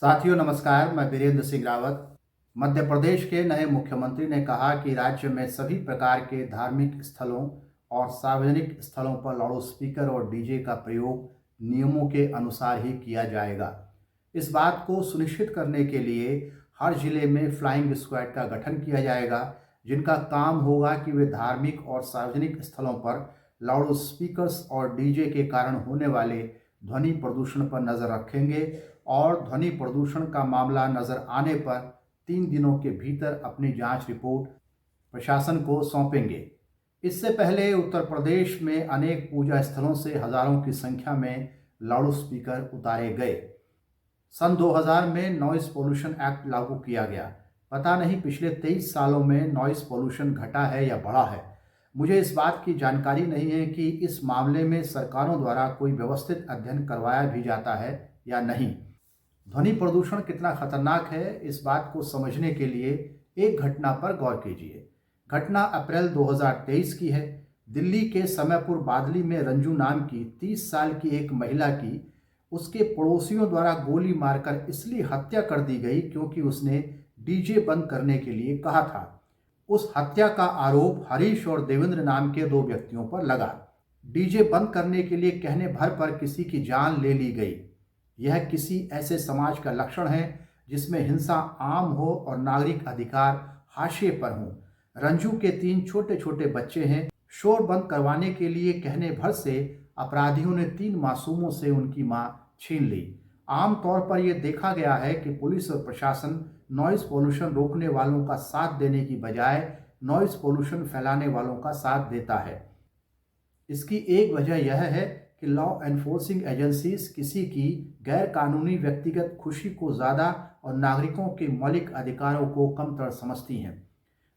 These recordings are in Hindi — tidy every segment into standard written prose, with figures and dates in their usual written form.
साथियों नमस्कार, मैं वीरेंद्र सिंह रावत। मध्य प्रदेश के नए मुख्यमंत्री ने कहा कि राज्य में सभी प्रकार के धार्मिक स्थलों और सार्वजनिक स्थलों पर लाउड स्पीकर और डीजे का प्रयोग नियमों के अनुसार ही किया जाएगा। इस बात को सुनिश्चित करने के लिए हर जिले में फ्लाइंग स्क्वाड का गठन किया जाएगा, जिनका काम होगा कि वे धार्मिक और सार्वजनिक स्थलों पर लाउड स्पीकर्स और डीजे के कारण होने वाले ध्वनि प्रदूषण पर नज़र रखेंगे और ध्वनि प्रदूषण का मामला नज़र आने पर 3 दिनों के भीतर अपनी जांच रिपोर्ट प्रशासन को सौंपेंगे। इससे पहले उत्तर प्रदेश में अनेक पूजा स्थलों से हजारों की संख्या में लाउड स्पीकर उतारे गए। सन 2000 में नॉइस पोल्यूशन एक्ट लागू किया गया। पता नहीं पिछले 23 सालों में नॉइस पोल्यूशन घटा है या बढ़ा है। मुझे इस बात की जानकारी नहीं है कि इस मामले में सरकारों द्वारा कोई व्यवस्थित अध्ययन करवाया भी जाता है या नहीं। ध्वनि प्रदूषण कितना खतरनाक है, इस बात को समझने के लिए एक घटना पर गौर कीजिए। घटना अप्रैल 2023 की है। दिल्ली के समयपुर बादली में रंजू नाम की 30 साल की एक महिला की उसके पड़ोसियों द्वारा गोली मारकर इसलिए हत्या कर दी गई क्योंकि उसने डीजे बंद करने के लिए कहा था। उस हत्या का आरोप हरीश और देवेंद्र नाम के 2 व्यक्तियों पर लगा। डीजे बंद करने के लिए कहने भर पर किसी की जान ले ली गई। यह किसी ऐसे समाज का लक्षण है जिसमें हिंसा आम हो और नागरिक अधिकार हाशिए पर हों। रंजू के 3 छोटे छोटे बच्चे हैं। शोर बंद करवाने के लिए कहने भर से अपराधियों ने 3 मासूमों से उनकी मां छीन ली। आमतौर पर यह देखा गया है कि पुलिस और प्रशासन नॉइज पोल्यूशन रोकने वालों का साथ देने की बजाय नॉइज पोल्यूशन फैलाने वालों का साथ देता है। इसकी एक वजह यह है कि लॉ एनफोर्सिंग एजेंसीज किसी की गैर कानूनी व्यक्तिगत खुशी को ज़्यादा और नागरिकों के मौलिक अधिकारों को कमतर समझती हैं।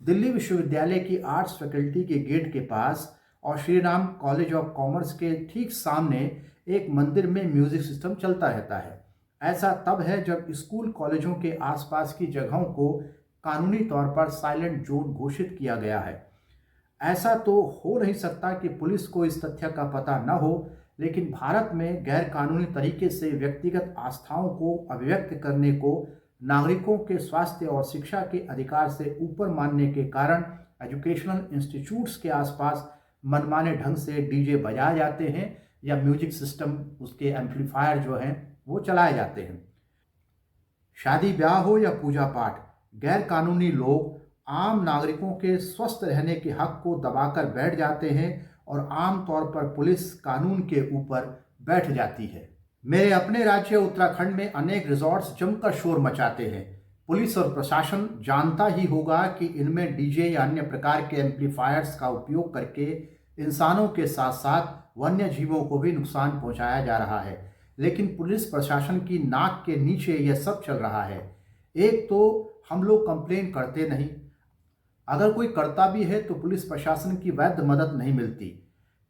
दिल्ली विश्वविद्यालय की आर्ट्स फैकल्टी के गेट के पास और Shri Ram college of commerce के ठीक सामने एक मंदिर में म्यूजिक सिस्टम चलता रहता है। ऐसा तब है जब स्कूल कॉलेजों के आसपास की जगहों को कानूनी तौर पर साइलेंट जोन घोषित किया गया है। ऐसा तो हो नहीं सकता कि पुलिस को इस तथ्य का पता न हो, लेकिन भारत में गैर कानूनी तरीके से व्यक्तिगत आस्थाओं को अभिव्यक्त करने को नागरिकों के स्वास्थ्य और शिक्षा के अधिकार से ऊपर मानने के कारण एजुकेशनल इंस्टीट्यूट्स के आसपास मनमाने ढंग से डीजे बजाए जाते हैं या म्यूजिक सिस्टम उसके एम्पलीफायर जो हैं वो चलाए जाते हैं। शादी ब्याह हो या पूजा पाठ, गैर कानूनी लोग आम नागरिकों के स्वस्थ रहने के हक को दबाकर बैठ जाते हैं और आम तौर पर पुलिस कानून के ऊपर बैठ जाती है। मेरे अपने राज्य उत्तराखंड में अनेक रिजॉर्ट्स जमकर शोर मचाते हैं। पुलिस और प्रशासन जानता ही होगा कि इनमें डीजे या अन्य प्रकार के एम्पलीफायर्स का उपयोग करके इंसानों के साथ साथ वन्य जीवों को भी नुकसान पहुंचाया जा रहा है, लेकिन पुलिस प्रशासन की नाक के नीचे यह सब चल रहा है। एक तो हम लोग कंप्लेन करते नहीं, अगर कोई करता भी है तो पुलिस प्रशासन की वैध मदद नहीं मिलती।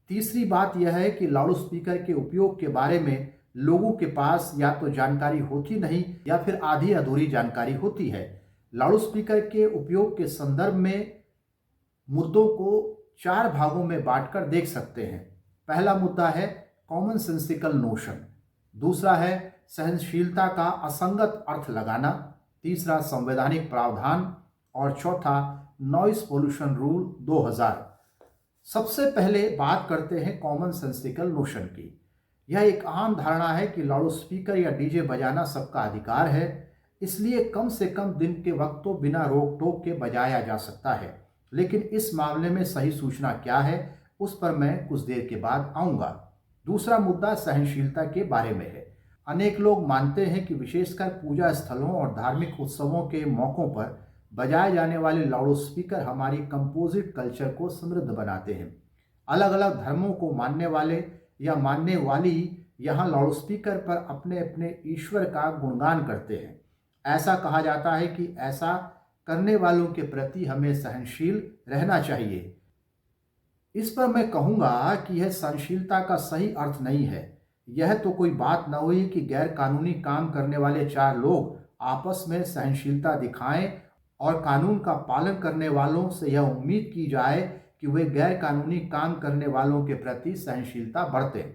तीसरी बात यह है कि लाउड स्पीकर के उपयोग के बारे में लोगों के पास या तो जानकारी होती नहीं या फिर आधी अधूरी जानकारी होती है। लाउड स्पीकर के उपयोग के संदर्भ में मुद्दों को 4 भागों में बांटकर देख सकते हैं। पहला मुद्दा है कॉमन सेंसिकल नोशन, दूसरा है सहनशीलता का असंगत अर्थ लगाना, तीसरा संवैधानिक प्रावधान और चौथा नॉइस पोल्यूशन रूल 2000। सबसे पहले बात करते हैं कॉमन सेंसिकल नोशन की। यह एक आम धारणा है कि लाउड स्पीकर या डीजे बजाना सबका अधिकार है, इसलिए कम से कम दिन के वक्त तो बिना रोक टोक के बजाया जा सकता है। लेकिन इस मामले में सही सूचना क्या है, उस पर मैं कुछ देर के बाद आऊँगा। दूसरा मुद्दा सहनशीलता के बारे में है। अनेक लोग मानते हैं कि विशेषकर पूजा स्थलों और धार्मिक उत्सवों के मौक़ों पर बजाए जाने वाले लाउड स्पीकर हमारी कंपोजिट कल्चर को समृद्ध बनाते हैं। अलग अलग धर्मों को मानने वाले या मानने वाली यहाँ लाउड स्पीकर पर अपने अपने ईश्वर का गुणगान करते हैं। ऐसा कहा जाता है कि ऐसा करने वालों के प्रति हमें सहनशील रहना चाहिए। इस पर मैं कहूँगा कि यह सहनशीलता का सही अर्थ नहीं है। यह तो कोई बात न हुई कि गैर कानूनी काम करने वाले 4 लोग आपस में सहनशीलता दिखाएं और कानून का पालन करने वालों से यह उम्मीद की जाए कि वे गैर कानूनी काम करने वालों के प्रति सहनशीलता बरतें।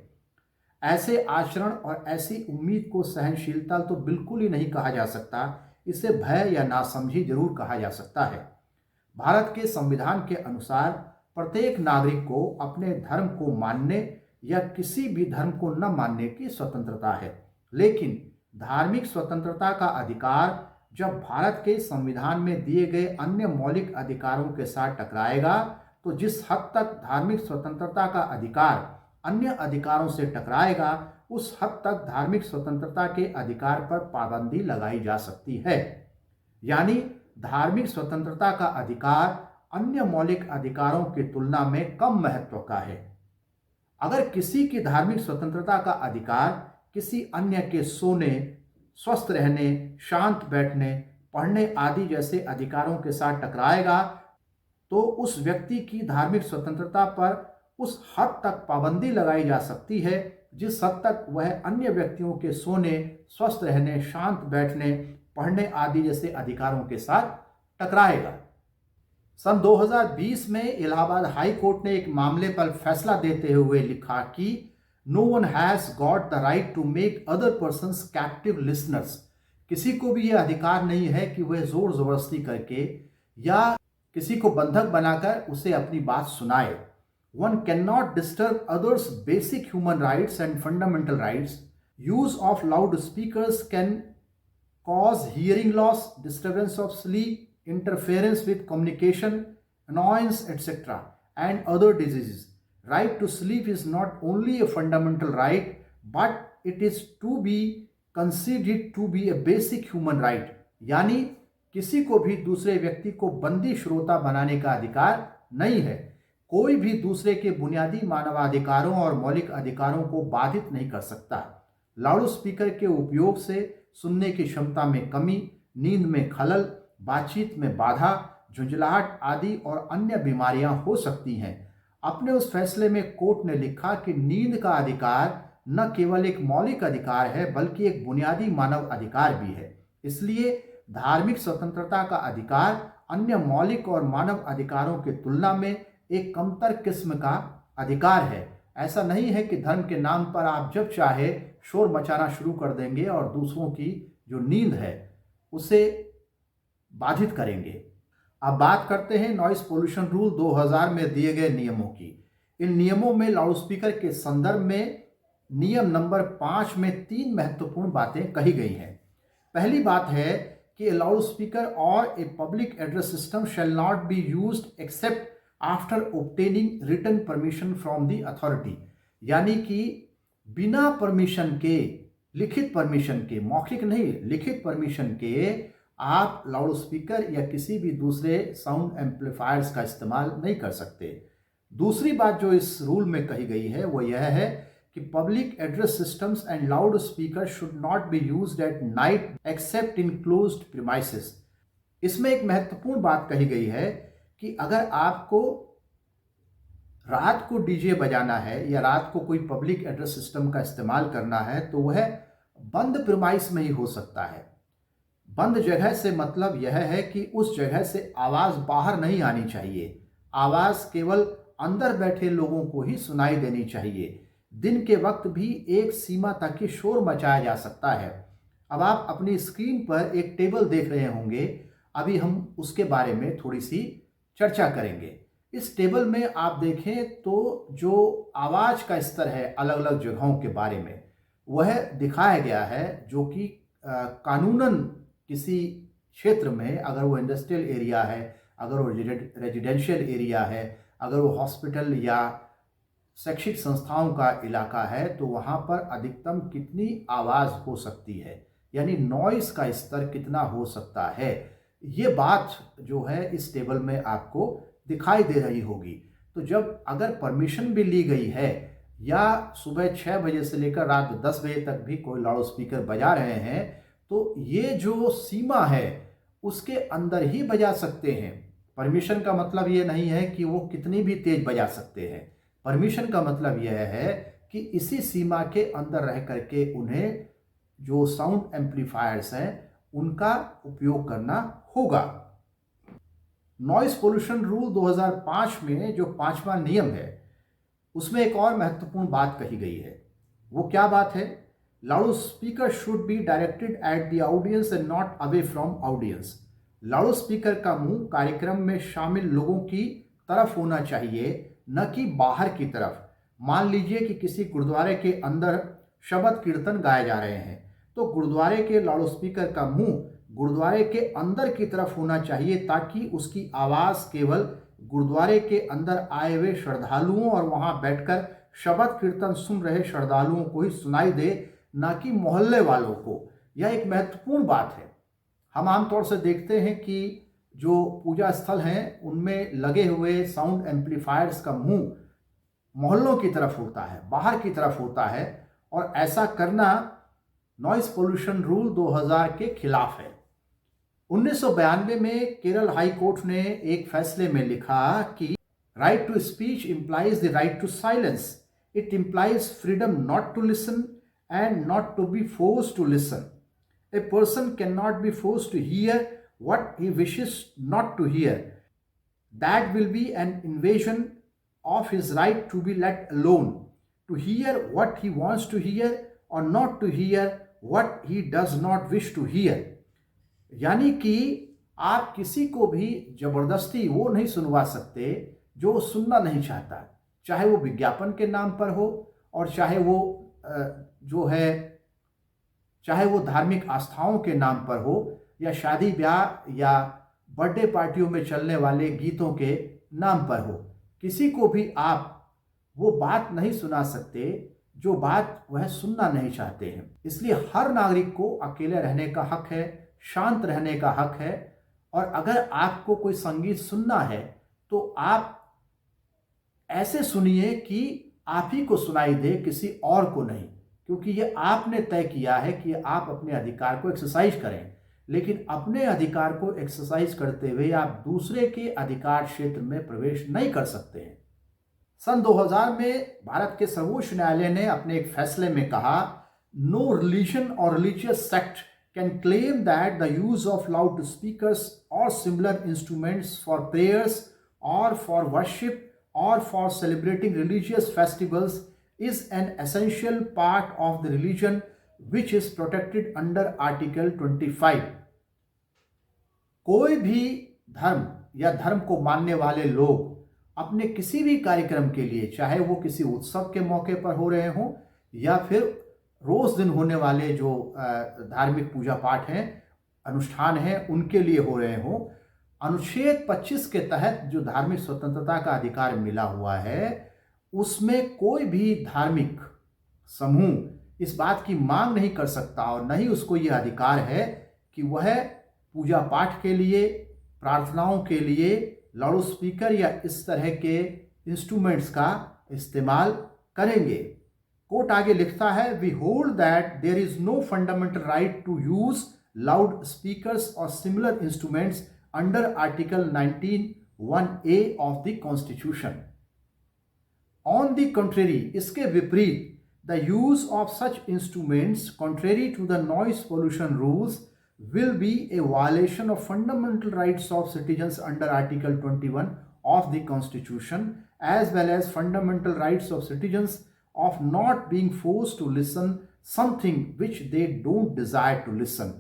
ऐसे आचरण और ऐसी उम्मीद को सहनशीलता तो बिल्कुल ही नहीं कहा जा सकता, इसे भय या नासमझी जरूर कहा जा सकता है। भारत के संविधान के अनुसार प्रत्येक नागरिक को अपने धर्म को मानने या किसी भी धर्म को न मानने की स्वतंत्रता है, लेकिन धार्मिक स्वतंत्रता का अधिकार जब भारत के संविधान में दिए गए अन्य मौलिक अधिकारों के साथ टकराएगा, तो जिस हद तक धार्मिक स्वतंत्रता का अधिकार अन्य अधिकारों से टकराएगा, उस हद तक धार्मिक स्वतंत्रता के अधिकार पर पाबंदी लगाई जा सकती है। यानी धार्मिक स्वतंत्रता का अधिकार अन्य मौलिक अधिकारों की तुलना में कम महत्व का है। अगर किसी की धार्मिक स्वतंत्रता का अधिकार किसी अन्य के सोने, स्वस्थ रहने, शांत बैठने, पढ़ने आदि जैसे अधिकारों के साथ टकराएगा, तो उस व्यक्ति की धार्मिक स्वतंत्रता पर उस हद तक पाबंदी लगाई जा सकती है जिस हद तक वह अन्य व्यक्तियों के सोने, स्वस्थ रहने, शांत बैठने, पढ़ने आदि जैसे अधिकारों के साथ टकराएगा। सन 2020 में इलाहाबाद हाई कोर्ट ने एक मामले पर फैसला देते हुए लिखा कि no one has got the right to make other persons captive listeners. किसी को भी यह अधिकार नहीं है कि वह जोर जबरदस्ती करके या किसी को बंधक बनाकर उसे अपनी बात सुनाए। One can not disturb others basic human rights and fundamental rights. Use of loud speakers can cause hearing loss, disturbance of sleep, interference with communication, annoyance, etc., and other diseases. Right to sleep is not only a fundamental right, but it is to be considered to be a basic human right. यानी किसी को भी दूसरे व्यक्ति को बंदी श्रोता बनाने का अधिकार नहीं है। कोई भी दूसरे के बुनियादी मानवाधिकारों और मौलिक अधिकारों को बाधित नहीं कर सकता। लाउड स्पीकर के उपयोग से सुनने की क्षमता में कमी, नींद में खलल, बातचीत में बाधा, झुंझलाहट आदि और अन्य बीमारियां हो सकती हैं। अपने उस फैसले में कोर्ट ने लिखा कि नींद का अधिकार न केवल एक मौलिक अधिकार है बल्कि एक बुनियादी मानव अधिकार भी है। इसलिए धार्मिक स्वतंत्रता का अधिकार अन्य मौलिक और मानव अधिकारों की तुलना में एक कमतर किस्म का अधिकार है। ऐसा नहीं है कि धर्म के नाम पर आप जब चाहे शोर मचाना शुरू कर देंगे और दूसरों की जो नींद है उसे बाधित करेंगे। अब बात करते हैं नॉइस पोल्यूशन रूल 2000 में दिए गए नियमों की। इन नियमों में लाउडस्पीकर के संदर्भ में नियम नंबर 5 में 3 महत्वपूर्ण बातें कही गई हैं। पहली बात है कि ए लाउडस्पीकर और a public address system shall not be used except after obtaining written permission from the authority. यानी कि बिना परमिशन के, लिखित परमिशन के, मौखिक नहीं, लिखित परमिशन के आप लाउड स्पीकर या किसी भी दूसरे साउंड एम्पलीफायर्स का इस्तेमाल नहीं कर सकते। दूसरी बात जो इस रूल में कही गई है वो यह है कि public address systems and loud speaker should not be used at night accept in closed premises. इसमें एक महत्वपूर्ण बात कही गई है कि अगर आपको रात को डीजे बजाना है या रात को कोई पब्लिक एड्रेस सिस्टम का इस्तेमाल करना है तो वह बंद प्रीमाइस में ही हो सकता है। बंद जगह से मतलब यह है कि उस जगह से आवाज़ बाहर नहीं आनी चाहिए। आवाज़ केवल अंदर बैठे लोगों को ही सुनाई देनी चाहिए। दिन के वक्त भी एक सीमा तक ही शोर मचाया जा सकता है। अब आप अपनी स्क्रीन पर एक टेबल देख रहे होंगे, अभी हम उसके बारे में थोड़ी सी चर्चा करेंगे। इस टेबल में आप देखें तो जो आवाज़ का स्तर है अलग अलग जगहों के बारे में वह दिखाया गया है, जो कि कानूनन किसी क्षेत्र में, अगर वो इंडस्ट्रियल एरिया है, अगर वो रेजिडेंशियल एरिया है, अगर वो हॉस्पिटल या शैक्षिक संस्थाओं का इलाका है, तो वहाँ पर अधिकतम कितनी आवाज़ हो सकती है, यानी नॉइस का स्तर कितना हो सकता है, ये बात जो है इस टेबल में आपको दिखाई दे रही होगी। तो जब अगर परमिशन भी ली गई है या सुबह 6 बजे से लेकर रात 10 बजे तक भी कोई लाउड स्पीकर बजा रहे हैं, तो ये जो सीमा है उसके अंदर ही बजा सकते हैं। परमिशन का मतलब ये नहीं है कि वो कितनी भी तेज बजा सकते हैं। परमिशन का मतलब यह है कि इसी सीमा के अंदर रह करके उन्हें जो साउंड एम्पलीफायर्स हैं उनका उपयोग करना होगा। नॉइस पोल्यूशन रूल 2005 में जो 5वां नियम है उसमें एक और महत्वपूर्ण बात कही गई है। वो क्या बात है? Loud speaker should be directed at the audience and not away from audience. Loud speaker का मुंह कार्यक्रम में शामिल लोगों की तरफ होना चाहिए, न कि बाहर की तरफ। मान लीजिए कि किसी गुरुद्वारे के अंदर शबद कीर्तन गाए जा रहे हैं, तो गुरुद्वारे के लाउड स्पीकर का मुंह गुरुद्वारे के अंदर की तरफ होना चाहिए, ताकि उसकी आवाज़ केवल गुरुद्वारे के अंदर आए हुए श्रद्धालुओं और वहां बैठकर शबद कीर्तन सुन रहे श्रद्धालुओं को ही सुनाई दे, ना कि मोहल्ले वालों को। यह एक महत्वपूर्ण बात है। हम आमतौर से देखते हैं कि जो पूजा स्थल हैं उनमें लगे हुए साउंड एम्पलीफायर्स का मुंह मोहल्लों की तरफ होता है, बाहर की तरफ होता है, और ऐसा करना नॉइस पोल्यूशन रूल 2000 के खिलाफ है। 1992 में केरल हाई कोर्ट ने एक फैसले में लिखा कि right to speech implies the right to silence. It implies freedom not to listen and not to be forced to listen. A person cannot be forced to hear what he wishes not to hear. That will be an invasion of his right to be let alone, to hear what he wants to hear or not to hear what he does not wish to hear. यानी कि आप किसी को भी जबरदस्ती वो नहीं सुनवा सकते जो वो सुनना नहीं चाहता, चाहे वो विज्ञापन के नाम पर हो और चाहे वो चाहे वो धार्मिक आस्थाओं के नाम पर हो, या शादी ब्याह या बर्थडे पार्टियों में चलने वाले गीतों के नाम पर हो। किसी को भी आप वो बात नहीं सुना सकते जो बात वह सुनना नहीं चाहते हैं। इसलिए हर नागरिक को अकेले रहने का हक है, शांत रहने का हक है, और अगर आपको कोई संगीत सुनना है तो आप ऐसे सुनिए कि आप ही को सुनाई दे, किसी और को नहीं, क्योंकि ये आपने तय किया है कि आप अपने अधिकार को एक्सरसाइज करें। लेकिन अपने अधिकार को एक्सरसाइज करते हुए आप दूसरे के अधिकार क्षेत्र में प्रवेश नहीं कर सकते हैं। सन 2000 में भारत के सर्वोच्च न्यायालय ने अपने एक फैसले में कहा, नो रिलीजन और religious sect can claim that the use of loudspeakers or similar instruments for prayers or for worship or for celebrating religious festivals is an essential part of the religion which is protected under Article 25. कोई भी धर्म या धर्म को मानने वाले लोग अपने किसी भी कार्यक्रम के लिए, चाहे वो किसी उत्सव के मौके पर हो रहे हों या फिर रोज दिन होने वाले जो धार्मिक पूजा पाठ हैं, अनुष्ठान हैं, उनके लिए हो रहे हों, अनुच्छेद 25 के तहत जो धार्मिक स्वतंत्रता का अधिकार मिला हुआ है, उसमें कोई भी धार्मिक समूह इस बात की मांग नहीं कर सकता और न ही उसको यह अधिकार है कि वह पूजा पाठ के लिए, प्रार्थनाओं के लिए लाउड स्पीकर या इस तरह के इंस्ट्रूमेंट्स का इस्तेमाल करेंगे। कोर्ट आगे लिखता है, we hold that there is no fundamental right to use loudspeakers और similar instruments under article 19(1)(a of the constitution. On the contrary, इसके विपरीत, the use of such instruments contrary to the noise pollution rules will be a violation of fundamental rights of citizens under Article 21 of the Constitution, as well as fundamental rights of citizens of not being forced to listen something which they don't desire to listen.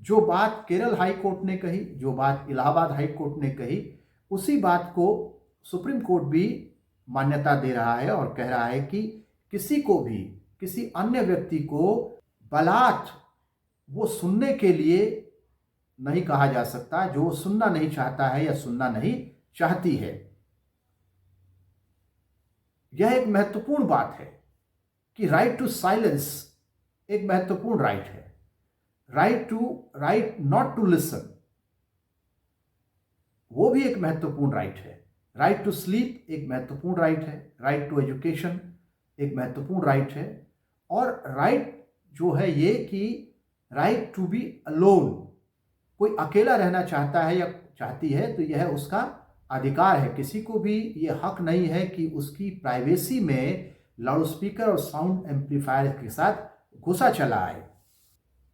जो बात केरल हाई कोर्ट ने कही, जो बात इलाहाबाद हाई कोर्ट ने कही, उसी बात को सुप्रीम कोर्ट भी मान्यता दे रहा है और कह रहा है कि किसी को भी, किसी अन्य व्यक्ति को बलात् वो सुनने के लिए नहीं कहा जा सकता जो वो सुनना नहीं चाहता है या सुनना नहीं चाहती है। यह एक महत्वपूर्ण बात है कि राइट टू साइलेंस एक महत्वपूर्ण राइट है। राइट नॉट टू लिसन वो भी एक महत्वपूर्ण राइट है। राइट टू स्लीप एक महत्वपूर्ण राइट है। राइट टू एजुकेशन एक महत्वपूर्ण राइट है। और राइट जो है ये कि राइट टू बी अलोन, कोई अकेला रहना चाहता है या चाहती है तो यह उसका अधिकार है। किसी को भी यह हक नहीं है कि उसकी प्राइवेसी में लाउड स्पीकर और साउंड एम्पलीफायर के साथ घुसा चला आए।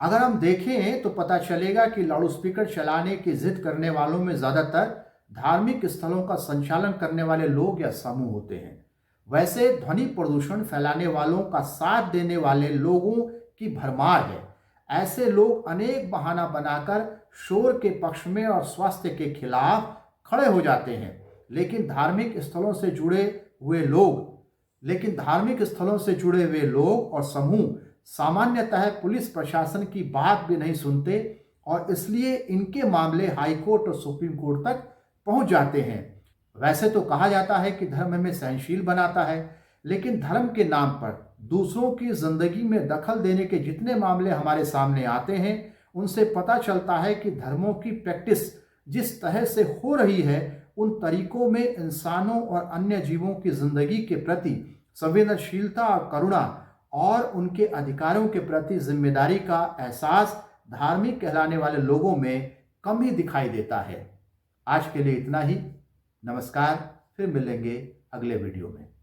अगर हम देखें तो पता चलेगा कि लाउड स्पीकर चलाने की जिद करने वालों में ज़्यादातर धार्मिक स्थलों का संचालन करने वाले लोग या समूह होते हैं। वैसे ध्वनि प्रदूषण फैलाने वालों का साथ देने वाले लोगों की भरमार है। ऐसे लोग अनेक बहाना बनाकर शोर के पक्ष में और स्वास्थ्य के खिलाफ खड़े हो जाते हैं। लेकिन धार्मिक स्थलों से जुड़े हुए लोग और समूह सामान्यतः पुलिस प्रशासन की बात भी नहीं सुनते और इसलिए इनके मामले हाई कोर्ट और सुप्रीम कोर्ट तक पहुंच जाते हैं। वैसे तो कहा जाता है कि धर्म हमें सहनशील बनाता है, लेकिन धर्म के नाम पर दूसरों की जिंदगी में दखल देने के जितने मामले हमारे सामने आते हैं, उनसे पता चलता है कि धर्मों की प्रैक्टिस जिस तरह से हो रही है, उन तरीकों में इंसानों और अन्य जीवों की जिंदगी के प्रति संवेदनशीलता और करुणा और उनके अधिकारों के प्रति जिम्मेदारी का एहसास धार्मिक कहलाने वाले लोगों में कम ही दिखाई देता है। आज के लिए इतना ही। नमस्कार, फिर मिलेंगे अगले वीडियो में।